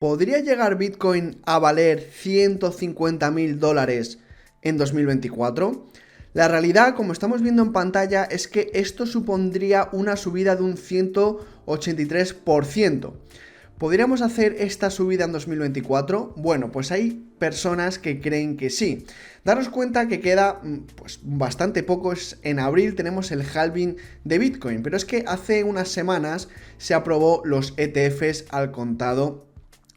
¿Podría llegar Bitcoin a valer 150.000 dólares en 2024? La realidad, como estamos viendo en pantalla, es que esto supondría una subida de un 183%. ¿Podríamos hacer esta subida en 2024? Bueno, pues hay personas que creen que sí. Daros cuenta que queda pues bastante poco. En abril tenemos el halving de Bitcoin, pero es que hace unas semanas se aprobó los ETFs al contado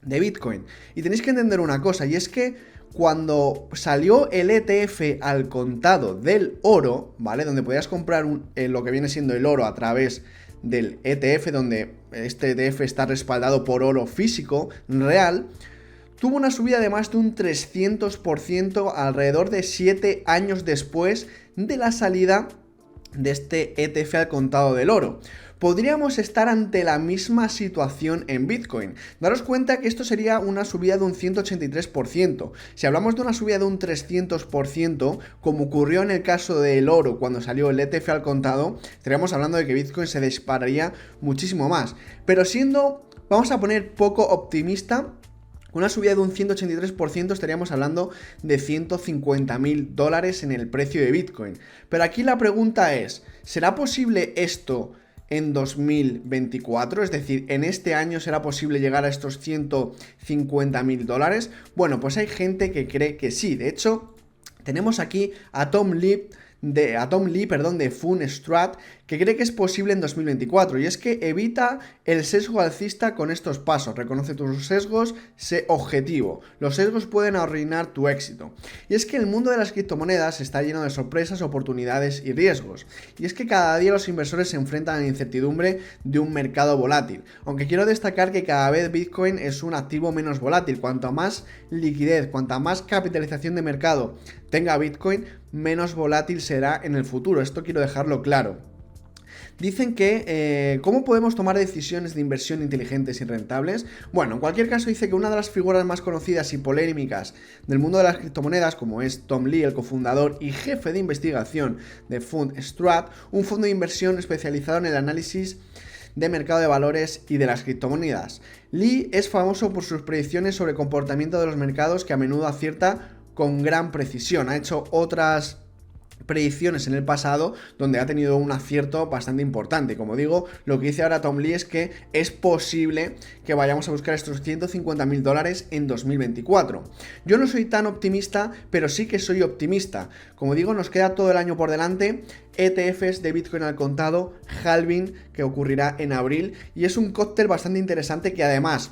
de Bitcoin. Y tenéis que entender una cosa, y es que cuando salió el ETF al contado del oro, ¿vale? Donde podías comprar lo que viene siendo el oro a través del ETF, donde este ETF está respaldado por oro físico, real, tuvo una subida de más de un 300% alrededor de 7 años después de la salida de este ETF al contado del oro. Podríamos estar ante la misma situación en Bitcoin. Daros cuenta que esto sería una subida de un 183%. Si hablamos de una subida de un 300%, como ocurrió en el caso del oro cuando salió el ETF al contado, estaríamos hablando de que Bitcoin se dispararía muchísimo más. Pero siendo, vamos a poner poco optimista, con una subida de un 183% estaríamos hablando de 150.000 dólares en el precio de Bitcoin. Pero aquí la pregunta es, ¿será posible esto en 2024? Es decir, ¿en este año será posible llegar a estos 150.000 dólares? Bueno, pues hay gente que cree que sí. De hecho, tenemos aquí a Tom Lee, de Funstrat, que cree que es posible en 2024, y es que evita el sesgo alcista con estos pasos. Reconoce tus sesgos, sé objetivo. Los sesgos pueden arruinar tu éxito. Y es que el mundo de las criptomonedas está lleno de sorpresas, oportunidades y riesgos. Y es que cada día los inversores se enfrentan a la incertidumbre de un mercado volátil. Aunque quiero destacar que cada vez Bitcoin es un activo menos volátil. Cuanto más liquidez, cuanta más capitalización de mercado tenga Bitcoin, menos volátil será en el futuro. Esto quiero dejarlo claro. Dicen que ¿cómo podemos tomar decisiones de inversión inteligentes y rentables? Bueno, en cualquier caso dice que una de las figuras más conocidas y polémicas del mundo de las criptomonedas, como es Tom Lee, el cofundador y jefe de investigación de Fundstrat, un fondo de inversión especializado en el análisis de mercado de valores y de las criptomonedas. Lee es famoso por sus predicciones sobre el comportamiento de los mercados, que a menudo acierta con gran precisión. Ha hecho otras predicciones en el pasado donde ha tenido un acierto bastante importante. Como digo, lo que dice ahora Tom Lee es que es posible que vayamos a buscar estos 150.000 dólares en 2024. Yo no soy tan optimista, pero sí que soy optimista. Como digo, nos queda todo el año por delante. ETFs de Bitcoin al contado, halving, que ocurrirá en abril, y es un cóctel bastante interesante que además,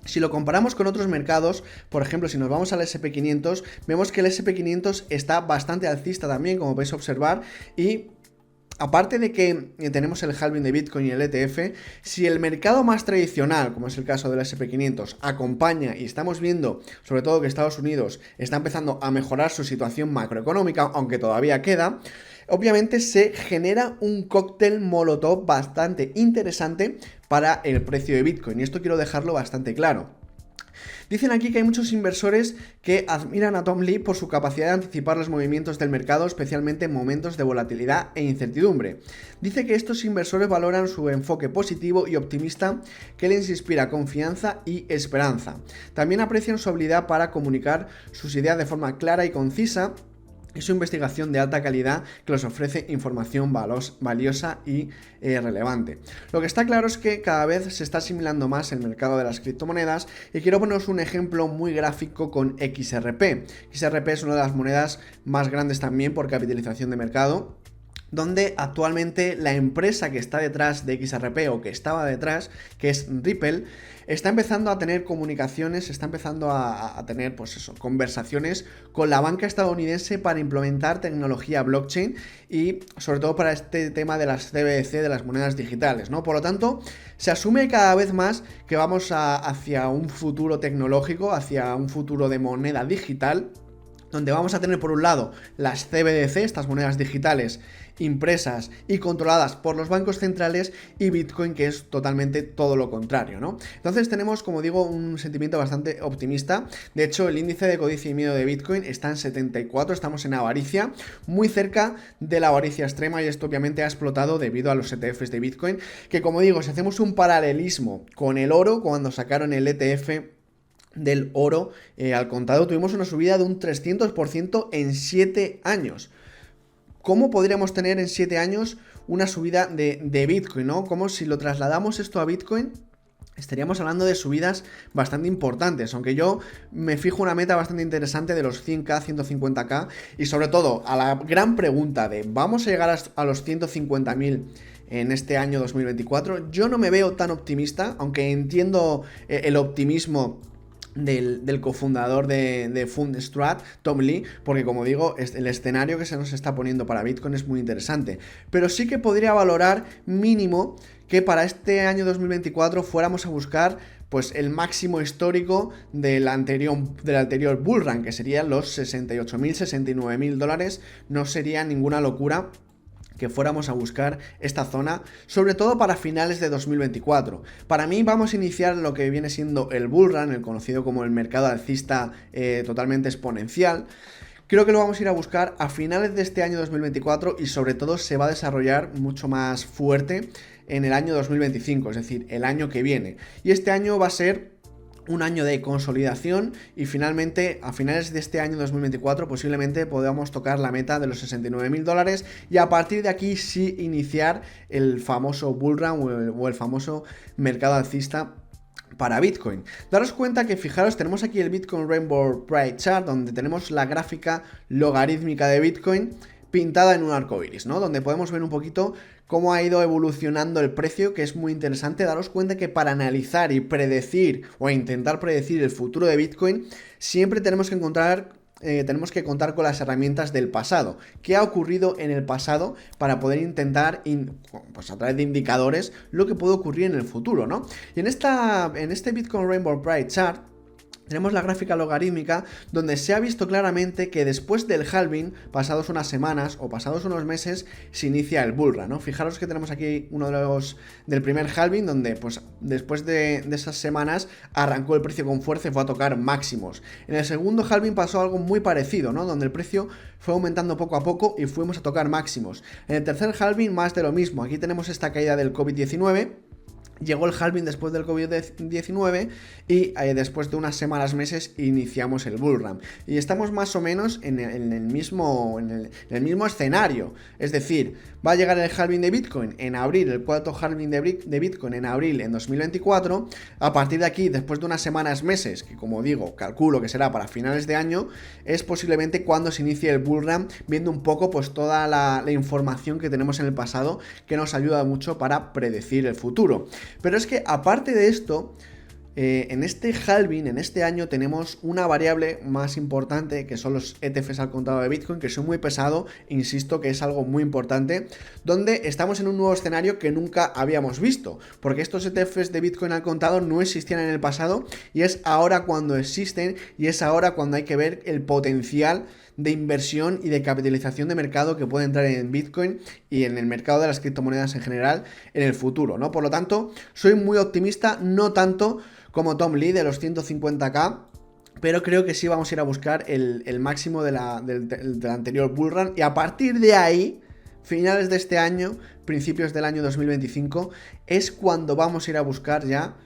si lo comparamos con otros mercados, por ejemplo, si nos vamos al SP500, vemos que el SP500 está bastante alcista también, como podéis observar, y aparte de que tenemos el halving de Bitcoin y el ETF, si el mercado más tradicional, como es el caso del SP500, acompaña, y estamos viendo sobre todo que Estados Unidos está empezando a mejorar su situación macroeconómica, aunque todavía queda, obviamente se genera un cóctel molotov bastante interesante para el precio de Bitcoin, y esto quiero dejarlo bastante claro. Dicen aquí que hay muchos inversores que admiran a Tom Lee por su capacidad de anticipar los movimientos del mercado, especialmente en momentos de volatilidad e incertidumbre. Dice que estos inversores valoran su enfoque positivo y optimista, que les inspira confianza y esperanza. También aprecian su habilidad para comunicar sus ideas de forma clara y concisa, y su investigación de alta calidad, que les ofrece información valiosa y relevante. Lo que está claro es que cada vez se está asimilando más el mercado de las criptomonedas, y quiero poneros un ejemplo muy gráfico con XRP. XRP es una de las monedas más grandes también por capitalización de mercado, donde actualmente la empresa que está detrás de XRP, o que estaba detrás, que es Ripple, está empezando a tener comunicaciones, está empezando a tener, pues eso, conversaciones con la banca estadounidense para implementar tecnología blockchain, y sobre todo para este tema de las CBDC, de las monedas digitales, ¿no? Por lo tanto, se asume cada vez más que vamos hacia un futuro tecnológico, hacia un futuro de moneda digital, donde vamos a tener por un lado las CBDC, estas monedas digitales impresas y controladas por los bancos centrales, y Bitcoin, que es totalmente todo lo contrario, ¿no? Entonces tenemos, como digo, un sentimiento bastante optimista. De hecho, el índice de codicia y miedo de Bitcoin está en 74, estamos en avaricia, muy cerca de la avaricia extrema, y esto obviamente ha explotado debido a los ETFs de Bitcoin, que, como digo, si hacemos un paralelismo con el oro, cuando sacaron el ETF del oro al contado, tuvimos una subida de un 300% en 7 años. ¿Cómo podríamos tener en 7 años una subida de Bitcoin, ¿no? Como si lo trasladamos esto a Bitcoin, estaríamos hablando de subidas bastante importantes, aunque yo me fijo una meta bastante interesante de los 100k, 150k y sobre todo a la gran pregunta de ¿vamos a llegar a los 150.000 en este año 2024? Yo no me veo tan optimista, aunque entiendo el optimismo del cofundador de Fundstrat, Tom Lee, porque como digo, el escenario que se nos está poniendo para Bitcoin es muy interesante. Pero sí que podría valorar mínimo que para este año 2024 fuéramos a buscar pues el máximo histórico del anterior bull run, que serían los 68.000, 69.000 dólares. No sería ninguna locura que fuéramos a buscar esta zona, sobre todo para finales de 2024. Para mí vamos a iniciar lo que viene siendo el bull run, el conocido como el mercado alcista totalmente exponencial. Creo que lo vamos a ir a buscar a finales de este año 2024 y sobre todo se va a desarrollar mucho más fuerte en el año 2025, es decir, el año que viene. Y este año va a ser un año de consolidación y finalmente a finales de este año 2024 posiblemente podamos tocar la meta de los 69.000 dólares y a partir de aquí sí iniciar el famoso bull run o el famoso mercado alcista para Bitcoin. Daros cuenta que fijaros, tenemos aquí el Bitcoin Rainbow Price Chart donde tenemos la gráfica logarítmica de Bitcoin pintada en un arco iris, ¿no? Donde podemos ver un poquito cómo ha ido evolucionando el precio, que es muy interesante. Daros cuenta que para analizar y predecir o intentar predecir el futuro de Bitcoin, siempre tenemos que contar con las herramientas del pasado. ¿Qué ha ocurrido en el pasado para poder intentar, pues a través de indicadores, lo que puede ocurrir en el futuro, ¿no? Y en este Bitcoin Rainbow Price Chart tenemos la gráfica logarítmica donde se ha visto claramente que después del halving, pasados unas semanas o pasados unos meses, se inicia el bull run, ¿no? Fijaros que tenemos aquí uno del primer halving donde pues después de esas semanas arrancó el precio con fuerza y fue a tocar máximos. En el segundo halving pasó algo muy parecido, ¿no? Donde el precio fue aumentando poco a poco y fuimos a tocar máximos. En el tercer halving más de lo mismo, aquí tenemos esta caída del COVID-19. Llegó el halving después del COVID-19 y después de unas semanas, meses, iniciamos el bull run. Y estamos más o menos en el mismo escenario. Es decir, va a llegar el halving de Bitcoin en abril, el cuarto halving de Bitcoin en abril en 2024. A partir de aquí, después de unas semanas, meses, que como digo, calculo que será para finales de año, es posiblemente cuando se inicie el bull run, viendo un poco pues toda la información que tenemos en el pasado que nos ayuda mucho para predecir el futuro. Pero es que aparte de esto, en este halving, en este año, tenemos una variable más importante que son los ETFs al contado de Bitcoin, que son muy pesados, insisto que es algo muy importante, donde estamos en un nuevo escenario que nunca habíamos visto, porque estos ETFs de Bitcoin al contado no existían en el pasado y es ahora cuando existen y es ahora cuando hay que ver el potencial de inversión y de capitalización de mercado que puede entrar en Bitcoin y en el mercado de las criptomonedas en general en el futuro, ¿no? Por lo tanto, soy muy optimista, no tanto como Tom Lee de los 150k, pero creo que sí vamos a ir a buscar el máximo del anterior bull run y a partir de ahí, finales de este año, principios del año 2025, es cuando vamos a ir a buscar ya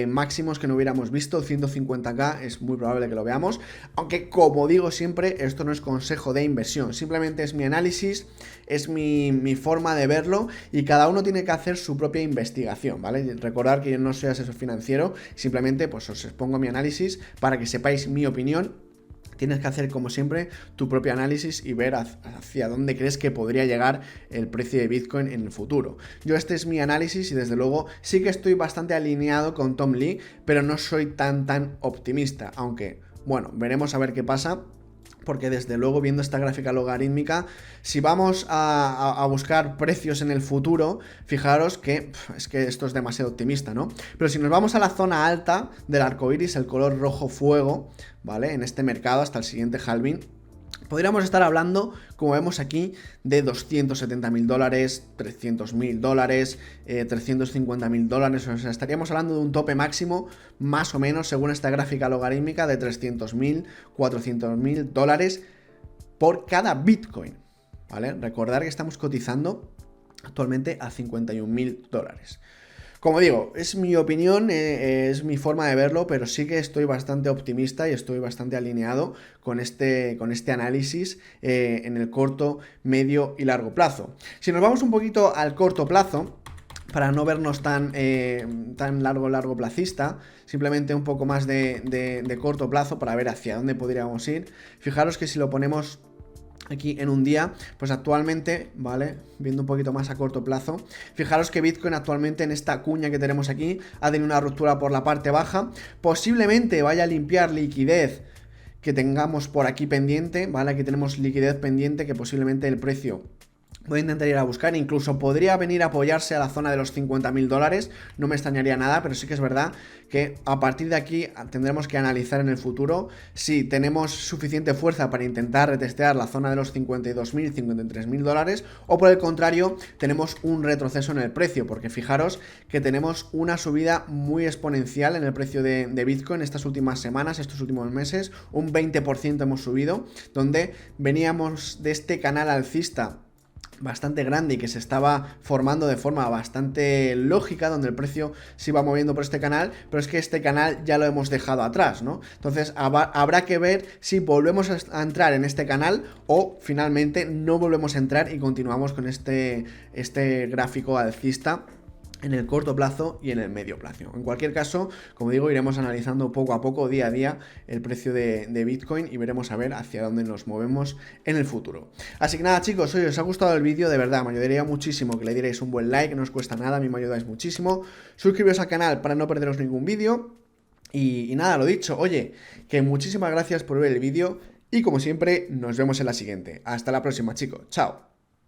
máximos que no hubiéramos visto. 150k es muy probable que lo veamos, aunque como digo siempre, esto no es consejo de inversión, simplemente es mi análisis, es mi forma de verlo y cada uno tiene que hacer su propia investigación, ¿vale? Recordar que yo no soy asesor financiero, simplemente pues os expongo mi análisis para que sepáis mi opinión. Tienes que hacer, como siempre, tu propio análisis y ver hacia dónde crees que podría llegar el precio de Bitcoin en el futuro. Yo este es mi análisis y desde luego sí que estoy bastante alineado con Tom Lee, pero no soy tan optimista, aunque, bueno, veremos a ver qué pasa. Porque desde luego viendo esta gráfica logarítmica, si vamos a buscar precios en el futuro, fijaros que es que esto es demasiado optimista, ¿no? Pero si nos vamos a la zona alta del arco iris, el color rojo fuego, ¿vale? En este mercado hasta el siguiente halving, podríamos estar hablando, como vemos aquí, de 270.000 dólares, 300.000 dólares, 350.000 dólares. O sea, estaríamos hablando de un tope máximo, más o menos, según esta gráfica logarítmica, de 300.000, 400.000 dólares por cada Bitcoin, ¿vale? Recordar que estamos cotizando actualmente a 51.000 dólares. Como digo, es mi opinión, es mi forma de verlo, pero sí que estoy bastante optimista y estoy bastante alineado con este análisis en el corto, medio y largo plazo. Si nos vamos un poquito al corto plazo, para no vernos tan largo placista, simplemente un poco más de corto plazo para ver hacia dónde podríamos ir. Fijaros que si lo ponemos aquí en un día, pues actualmente, ¿vale? Viendo un poquito más a corto plazo, fijaros que Bitcoin actualmente en esta cuña que tenemos aquí ha tenido una ruptura por la parte baja, posiblemente vaya a limpiar liquidez que tengamos por aquí pendiente, ¿vale? Aquí tenemos liquidez pendiente que posiblemente el precio voy a intentar ir a buscar, incluso podría venir a apoyarse a la zona de los $50.000, no me extrañaría nada, pero sí que es verdad que a partir de aquí tendremos que analizar en el futuro si tenemos suficiente fuerza para intentar retestear la zona de los $52.000, $53.000, o por el contrario tenemos un retroceso en el precio, porque fijaros que tenemos una subida muy exponencial en el precio de Bitcoin estas últimas semanas, estos últimos meses, un 20% hemos subido, donde veníamos de este canal alcista bastante grande y que se estaba formando de forma bastante lógica, donde el precio se iba moviendo por este canal, pero es que este canal ya lo hemos dejado atrás, ¿no? Entonces habrá que ver si volvemos a entrar en este canal o finalmente no volvemos a entrar y continuamos con este gráfico alcista en el corto plazo y en el medio plazo. En cualquier caso, como digo, iremos analizando poco a poco, día a día, el precio de Bitcoin y veremos a ver hacia dónde nos movemos en el futuro. Así que nada, chicos, si os ha gustado el vídeo, de verdad, me ayudaría muchísimo que le dierais un buen like, no os cuesta nada, a mí me ayudáis muchísimo. Suscribiros al canal para no perderos ningún vídeo. Y nada, lo dicho, oye, que muchísimas gracias por ver el vídeo y como siempre, nos vemos en la siguiente. Hasta la próxima, chicos. Chao.